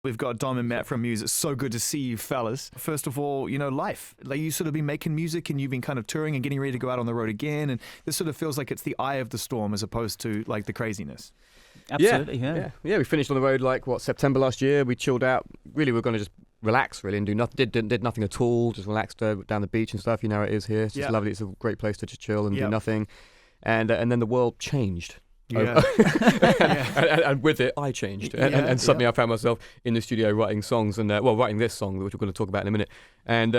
We've got Dom and Matt from Muse. It's so good to see you fellas. First of all, life. Like, you sort of been making music and you've been kind of touring and getting ready to go out on the road again. And this sort of feels like it's the eye of the storm as opposed to like the craziness. Absolutely, yeah. We finished on the road September last year. We chilled out. Really, we're going to just relax really and do nothing. Did nothing at all. Just relaxed down the beach and stuff. You know how it is here. It's just lovely. It's a great place to just chill and do nothing. And then the world changed. Yeah. And with it, I changed. And suddenly I found myself in the studio writing songs and, writing this song, which we're going to talk about in a minute. And,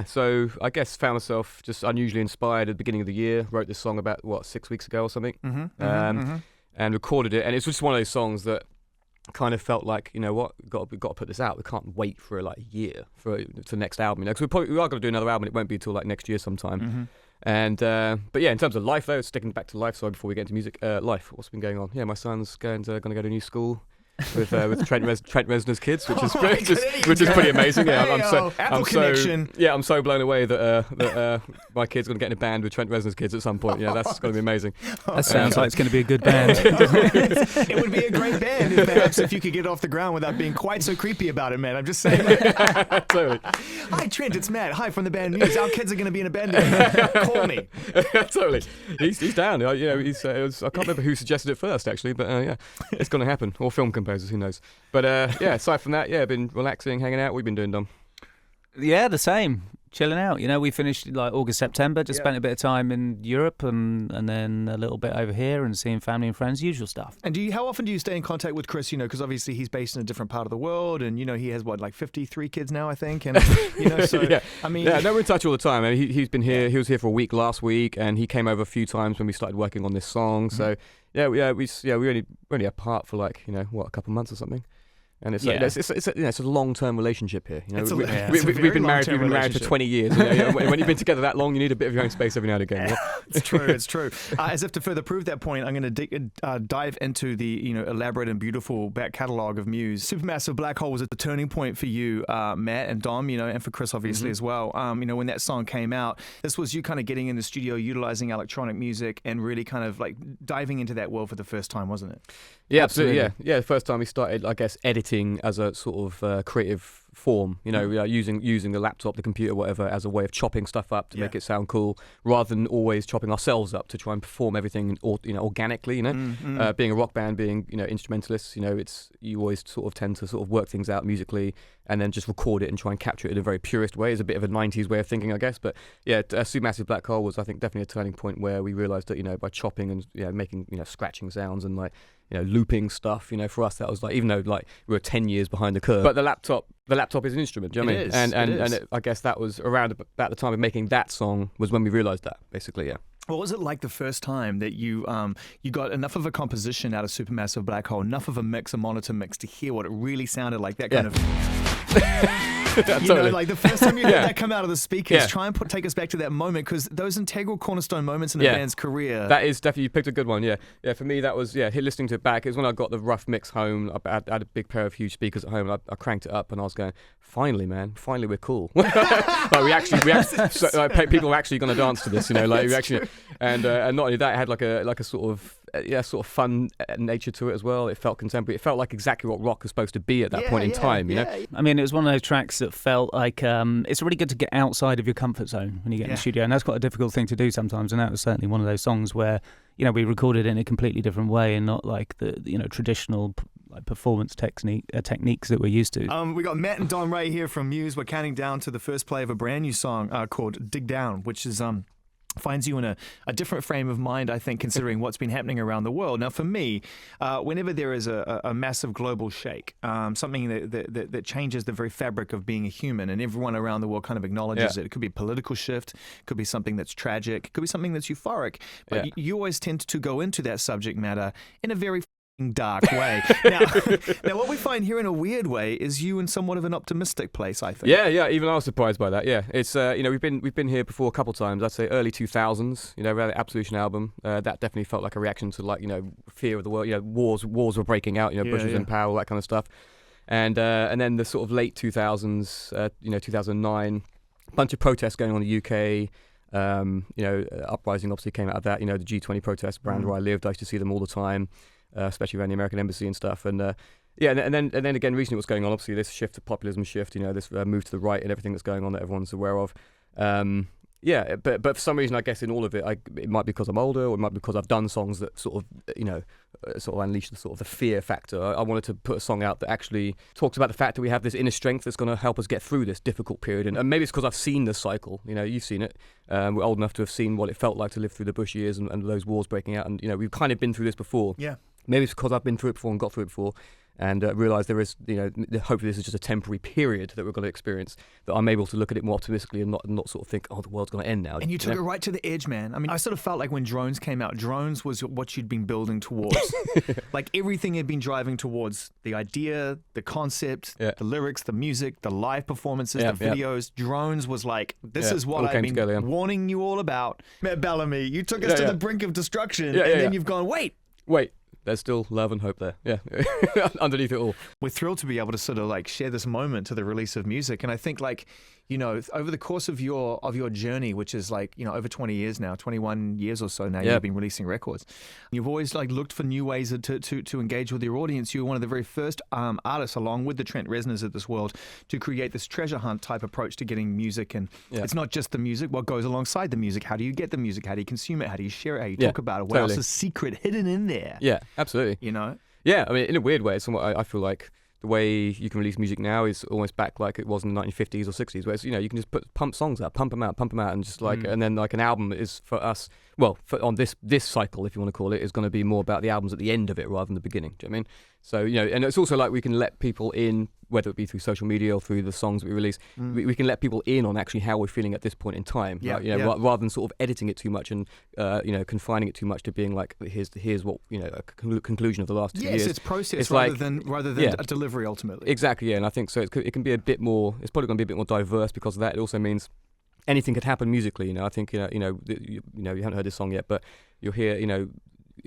so I guess found myself just unusually inspired at the beginning of the year. Wrote this song about, 6 weeks ago or something. And recorded it. And it's just one of those songs that kind of felt like, you know what, we've got to put this out. We can't wait for a year for the next album. Because we are going to do another album. It won't be until next year sometime. And but in terms of life though, sticking back to life. Sorry, before we get into music, life. What's been going on? Yeah, my son's going to go to a new school with Trent Reznor's kids, which is pretty amazing. Yeah, I'm so blown away that my kid's going to get in a band with Trent Reznor's kids at some point. Yeah, that's going to be amazing. That sounds like it's going to be a good band. It would be a great band if you could get off the ground without being quite so creepy about it, man. I'm just saying. Totally. Hi, Trent. It's Matt. Hi from the band Muse. Our kids are going to be in a band together. Call me. Totally. He's down. I can't remember who suggested it first, actually, but it's going to happen. Or film composers, who knows? But aside from that, been relaxing, hanging out. What have you been doing, Dom? Yeah, the same. Chilling out. We finished August, September, just spent a bit of time in Europe and then a little bit over here and seeing family and friends, usual stuff. And how often do you stay in contact with Chris? Because obviously he's based in a different part of the world and, he has 53 kids now, I think. And, so, I mean... Yeah, no, we're in touch all the time. I mean, he's been here. He was here for a week last week and he came over a few times when we started working on this song. So, we're only apart for a couple months or something. And it's a long-term relationship here. We've been married for 20 years. When you've been together that long, you need a bit of your own space every now and again. It's true. As if to further prove that point, I'm going to dive into the elaborate and beautiful back catalogue of Muse. Supermassive Black Hole was a turning point for you, Matt and Dom, and for Chris obviously as well. When that song came out, this was you kind of getting in the studio, utilizing electronic music, and really kind of diving into that world for the first time, wasn't it? Yeah, absolutely. Yeah. The first time we started, I guess, editing as a sort of creative form, using the laptop, the computer, whatever, as a way of chopping stuff up to make it sound cool, rather than always chopping ourselves up to try and perform everything, organically. Being a rock band, being instrumentalists, you always sort of tend to sort of work things out musically and then just record it and try and capture it in a very purist way. It's a bit of a 90s way of thinking, I guess. But yeah, Supermassive Black Hole was, I think, definitely a turning point where we realised that by chopping and making scratching sounds and looping stuff, for us that was even though we were 10 years behind the curve. But the laptop is an instrument, do you know what I mean? And I guess that was around about the time of making that song was when we realised that, basically, yeah. What was it like the first time that you got enough of a composition out of Supermassive Black Hole, enough of a monitor mix to hear what it really sounded like, that kind of... Totally. The first time you heard that come out of the speakers, try and take us back to that moment, because those integral cornerstone moments in a band's career. That is definitely, you picked a good one, yeah. For me, that was, listening to it back, it was when I got the rough mix home. I had a big pair of huge speakers at home, and I cranked it up, and I was going, finally, man, finally we're cool. People are actually going to dance to this, we actually, and not only that, it had like a sort of fun nature to it as well. It felt contemporary. It felt like exactly what rock was supposed to be at that point in time, you know? I mean, it was one of those tracks that felt like it's really good to get outside of your comfort zone when you get in the studio, and that's quite a difficult thing to do sometimes, and that was certainly one of those songs where we recorded it in a completely different way and not like the traditional performance techniques that we're used to. We got Matt and Don right here from Muse. We're counting down to the first play of a brand new song called Dig Down, which is finds you in a different frame of mind, I think, considering what's been happening around the world. Now, for me, whenever there is a massive global shake, something that changes the very fabric of being a human, and everyone around the world kind of acknowledges it. It could be a political shift, it could be something that's tragic, it could be something that's euphoric, but you always tend to go into that subject matter in a very dark way. Now, what we find here in a weird way is you in somewhat of an optimistic place, I think. Yeah. Even I was surprised by that. Yeah, it's we've been here before a couple of times. I'd say early 2000s. We had the Absolution album. That definitely felt like a reaction to fear of the world. Wars were breaking out. Bush was in power, all that kind of stuff. And then the sort of late 2000s. 2009, a bunch of protests going on in the UK. Uprising obviously came out of that. The G20 protests around where I lived. I used to see them all the time. Especially around the American embassy and stuff, and Yeah, and then again, recently what's going on, obviously this shift, the populism shift, this move to the right and everything that's going on that everyone's aware of. Yeah, but for some reason, I guess in all of it, it might be because I'm older, or it might be because I've done songs that sort of unleash the sort of the fear factor. I wanted to put a song out that actually talks about the fact that we have this inner strength that's going to help us get through this difficult period. And maybe it's because I've seen the cycle. You've seen it. We're old enough to have seen what it felt like to live through the Bush years and those wars breaking out. And we've kind of been through this before. Yeah. Maybe it's because I've been through it before and got through it before. And realise there is, hopefully this is just a temporary period that we're going to experience, that I'm able to look at it more optimistically and not sort of think, oh, the world's going to end now. And you took it right to the edge, man. I mean, I sort of felt like when Drones came out, Drones was what you'd been building towards. Like everything had been driving towards the idea, the concept, the lyrics, the music, the live performances, the videos. Drones was like, this is what I've been warning you all about. Bellamy, you took us to the brink of destruction, and then you've gone, wait. There's still love and hope there, underneath it all. We're thrilled to be able to sort of like share this moment to the release of music, and I think like, over the course of your journey, which is like, over 20 years now, 21 years or so now, you've been releasing records. You've always like looked for new ways to engage with your audience. You were one of the very first artists, along with the Trent Reznors of this world, to create this treasure hunt type approach to getting music. And it's not just the music, what goes alongside the music. How do you get the music? How do you consume it? How do you share it? How do you talk about it? What else is secret hidden in there? Yeah, absolutely. Yeah, I mean, in a weird way, it's somewhat, I feel like the way you can release music now is almost back like it was in the 1950s or 60s, where it's, you can just pump songs out, pump them out, and just like, and then like an album is for us, on this cycle, if you want to call it, is going to be more about the albums at the end of it rather than the beginning. Do you know what I mean? So, and it's also like we can let people in, whether it be through social media or through the songs that we release, we can let people in on actually how we're feeling at this point in time, rather than sort of editing it too much and confining it too much to being like, here's what a conclusion of the last 2 years. Yes, it's process rather than a delivery ultimately. Exactly, and I think so. It can be a bit more. It's probably going to be a bit more diverse because of that. It also means anything could happen musically. I think you haven't heard this song yet, but you'll hear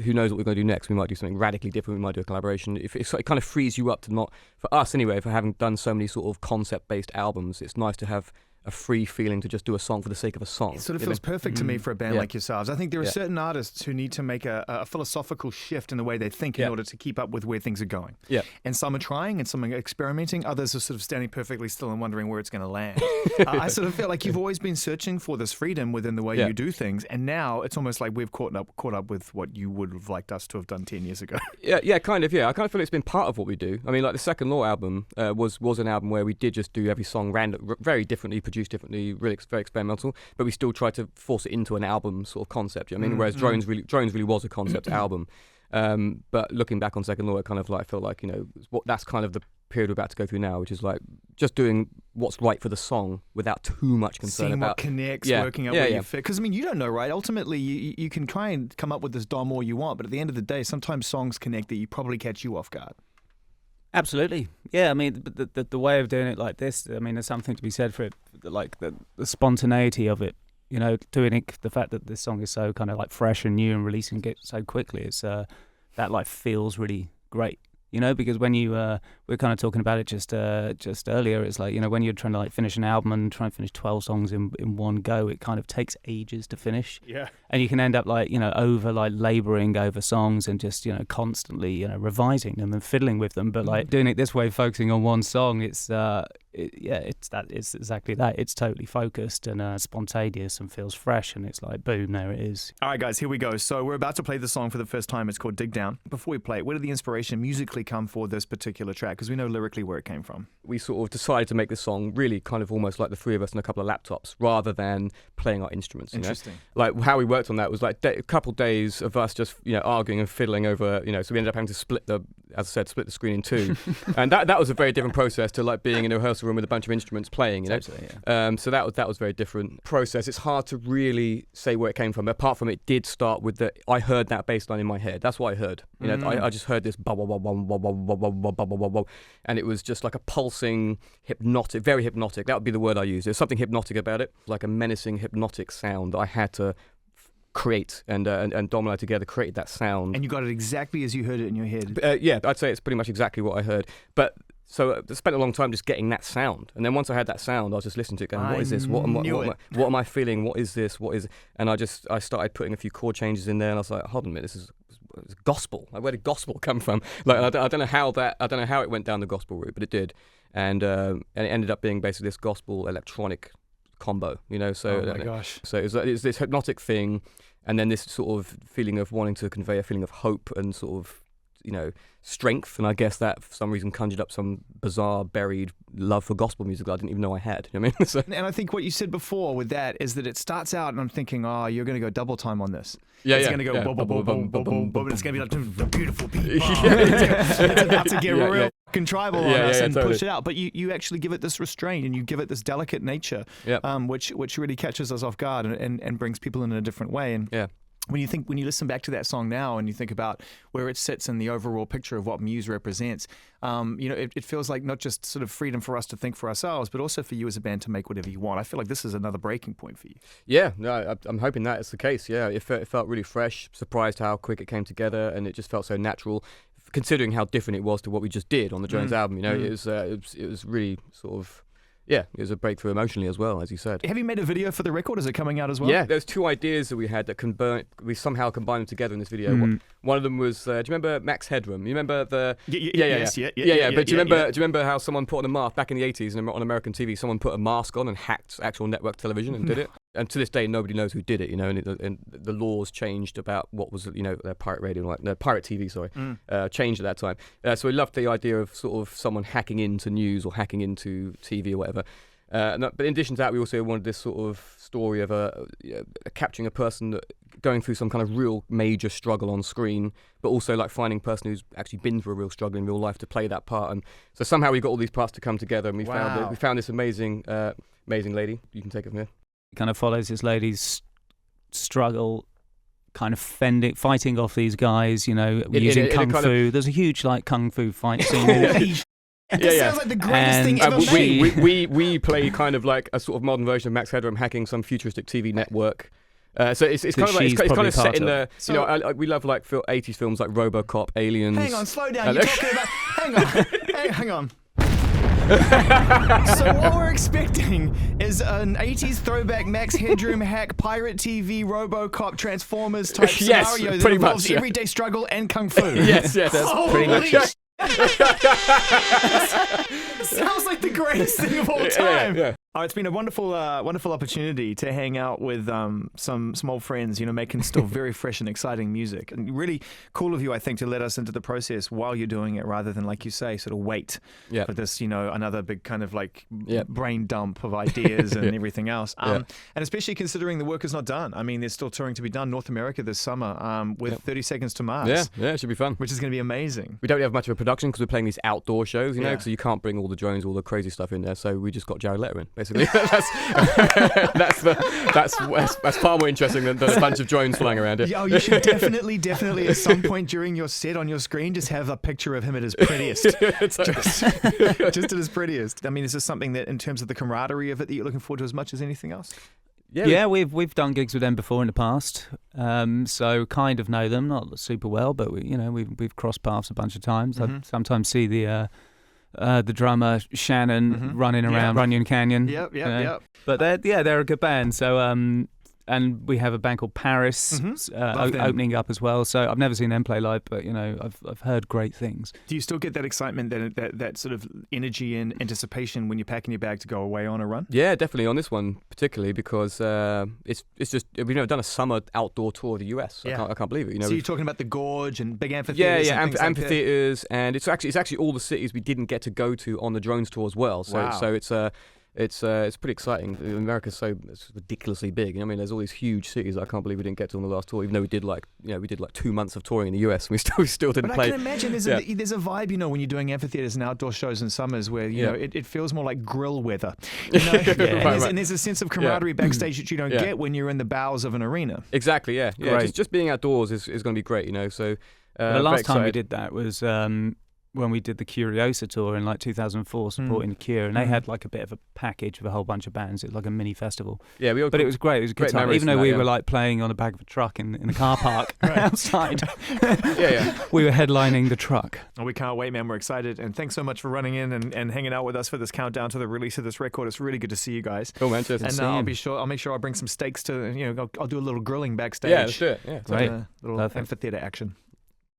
who knows what we're going to do next. We might do something radically different. We might do a collaboration. It kind of frees you up to not, for us anyway, for having done so many sort of concept-based albums, it's nice to have a free feeling to just do a song for the sake of a song. It sort of feels perfect to me for a band like yourselves. I think there are certain artists who need to make a philosophical shift in the way they think in order to keep up with where things are going. Yeah. And some are trying and some are experimenting. Others are sort of standing perfectly still and wondering where it's going to land. I sort of feel like you've always been searching for this freedom within the way you do things. And now it's almost like we've caught up with what you would have liked us to have done 10 years ago. Yeah, kind of. I kind of feel it's been part of what we do. I mean, like the Second Law album was an album where we did just do every song very differently, produced differently, really very experimental, but we still tried to force it into an album sort of concept. You know what I mean, whereas Drones really was a concept album. But looking back on Second Law, it kind of like felt like that's kind of the period we're about to go through now, which is like just doing what's right for the song without too much concern seeing about what connects, working out where you fit. Because I mean, you don't know, right? Ultimately, you can try and come up with this DOM all you want, but at the end of the day, sometimes songs connect that you probably catch you off guard. Absolutely, yeah. I mean, the way of doing it like this, I mean, there's something to be said for it, like the spontaneity of it. Doing it, the fact that this song is so kind of like fresh and new and releasing it so quickly, it's that like feels really great. Because when you we're kind of talking about it just earlier, it's like when you're trying to like finish an album and try and finish 12 songs in one go, it kind of takes ages to finish. Yeah. And you can end up like over like laboring over songs and just constantly revising them and fiddling with them. But like doing it this way, focusing on one song, it's exactly that. It's totally focused and spontaneous and feels fresh, and it's like boom, there it is. All right, guys, here we go. So we're about to play the song for the first time. It's called Dig Down. Before we play it, where did the inspiration musically come for this particular track? Because we know lyrically where it came from. We sort of decided to make this song really kind of almost like the three of us and a couple of laptops, rather than playing our instruments. Interesting. Like how we worked on that was like a couple of days of us just arguing and fiddling over so we ended up having to split the screen in two, and that was a very different process to like being in a rehearsal room with a bunch of instruments playing. Absolutely, yeah. So that was very different process. It's hard to really say where it came from. Apart from it did start with I heard that bass line in my head. That's what I heard. I just heard this blah blah blah blah blah blah blah blah blah blah blah, and it was just like a pulsing, hypnotic, very hypnotic. That would be the word I use. There's something hypnotic about it, like a menacing, hypnotic sound that I had to create, and Dom and I together created that sound. And you got it exactly as you heard it in your head. Yeah, I'd say it's pretty much exactly what I heard. But so I spent a long time just getting that sound, and then once I had that sound, I was just listening to it, going, "What is this? What am I feeling? What is this? What is?" And I started putting a few chord changes in there, and I was like, "Hold on a minute, gospel. Like, where did gospel come from? Like, I don't know how it went down the gospel route, but it did, and it ended up being basically this gospel electronic combo. So oh my gosh. So it's this hypnotic thing, and then this sort of feeling of wanting to convey a feeling of hope and sort of strength, and I guess that for some reason conjured up some bizarre buried love for gospel music that I didn't even know I had. You know what I mean? So, and I think what you said before with that is that it starts out, and I'm thinking, oh, you're going to go double time on this. It's going to go boom, boom, boom, boom, boom, boom, boom, and it's going to be like the beautiful beat. It's about to get real fucking tribal on us and totally push it out. But you actually give it this restraint, and you give it this delicate nature, which really catches us off guard and brings people in a different way. And when you listen back to that song now and you think about where it sits in the overall picture of what Muse represents, it feels like not just sort of freedom for us to think for ourselves, but also for you as a band to make whatever you want. I feel like this is another breaking point for you. Yeah, no, I'm hoping that is the case. Yeah, it felt really fresh, surprised how quick it came together, and it just felt so natural, considering how different it was to what we just did on the Jones album. It was really sort of. Yeah, it was a breakthrough emotionally as well, as you said. Have you made a video for the record? Is it coming out as well? Yeah, there's two ideas that we had that we somehow combined them together in this video. One of them was, do you remember Max Headroom? You remember the... Yeah. But do you remember how someone put on a mask back in the 80s on American TV? Someone put a mask on and hacked actual network television and did it. And to this day, nobody knows who did it. And the laws changed about what was pirate radio, pirate TV. Changed at that time. So we loved the idea of sort of someone hacking into news or hacking into TV or whatever. But in addition to that, we also wanted this sort of story of capturing a person going through some kind of real major struggle on screen, but also like finding a person who's actually been through a real struggle in real life to play that part. And so somehow we got all these parts to come together, and we found this amazing lady. You can take it from here. It kind of follows this lady's struggle, kind of fighting off these guys, using kung fu. There's a huge kung fu fight scene in it. This sounds like the greatest thing ever made. We play kind of like a sort of modern version of Max Headroom hacking some futuristic TV network. So it's kind of like, it's kind of set in the we love like 80s films like RoboCop, Aliens. Hang on, slow down. You're talking about. Hang on. So what we're expecting is an 80s throwback Max Headroom hack, pirate TV, RoboCop, Transformers type scenario that involves everyday struggle and kung fu. Yes, that's pretty much it. Sounds like the greatest thing of all time. Yeah. Oh, it's been a wonderful opportunity to hang out with some old friends, making still very fresh and exciting music. And really cool of you, I think, to let us into the process while you're doing it, rather than, like you say, sort of wait for this, another big kind of brain dump of ideas and everything else. And especially considering the work is not done. I mean, there's still touring to be done. North America this summer with 30 Seconds to Mars. Yeah, it should be fun. Which is going to be amazing. We don't have much of a production because we're playing these outdoor shows, so you can't bring all the drones, all the crazy stuff in there. So we just got Jared Leto in. Basically, that's far more interesting than a bunch of drones flying around it. Oh, you should definitely at some point during your set on your screen just have a picture of him at his prettiest. Just at his prettiest. I mean, is this something that, in terms of the camaraderie of it, that you're looking forward to as much as anything else? Yeah, we've done gigs with them before in the past, so kind of know them, not super well, but we've crossed paths a bunch of times. I sometimes see the drummer Shannon running around Runyon Canyon. Yep. But they're a good band. So and we have a band called Paris opening up as well. So I've never seen them play live, but I've heard great things. Do you still get that excitement, that sort of energy and anticipation when you're packing your bag to go away on a run? Yeah, definitely on this one particularly because it's just we've never done a summer outdoor tour of the US. I can't believe it. So you're talking about the Gorge and big amphitheaters. Amphitheaters, and it's actually all the cities we didn't get to go to on the drones tour as well. So it's pretty exciting. America's it's ridiculously big. I mean, there's all these huge cities I can't believe we didn't get to on the last tour. Even though we did 2 months of touring in the US, and we still didn't play. But I can imagine there's a vibe, when you're doing amphitheaters and outdoor shows in summers where it feels more like grill weather. And there's a sense of camaraderie backstage that you don't get when you're in the bowels of an arena. Exactly. Yeah. Just being outdoors is going to be great. So the last time we did that was when we did the Curiosa tour in 2004, supporting the Cure, and they had a bit of a package of a whole bunch of bands. It was like a mini festival. Yeah, but it was great. It was a good time, even though we were playing on the back of a truck in the car park outside. We were headlining the truck. Oh, we can't wait, man. We're excited, and thanks so much for running in and hanging out with us for this countdown to the release of this record. It's really good to see you guys. Cool, man. And I'll make sure I bring some steaks to. I'll do a little grilling backstage. Yeah, let's do it. Yeah, great. Little amphitheater action.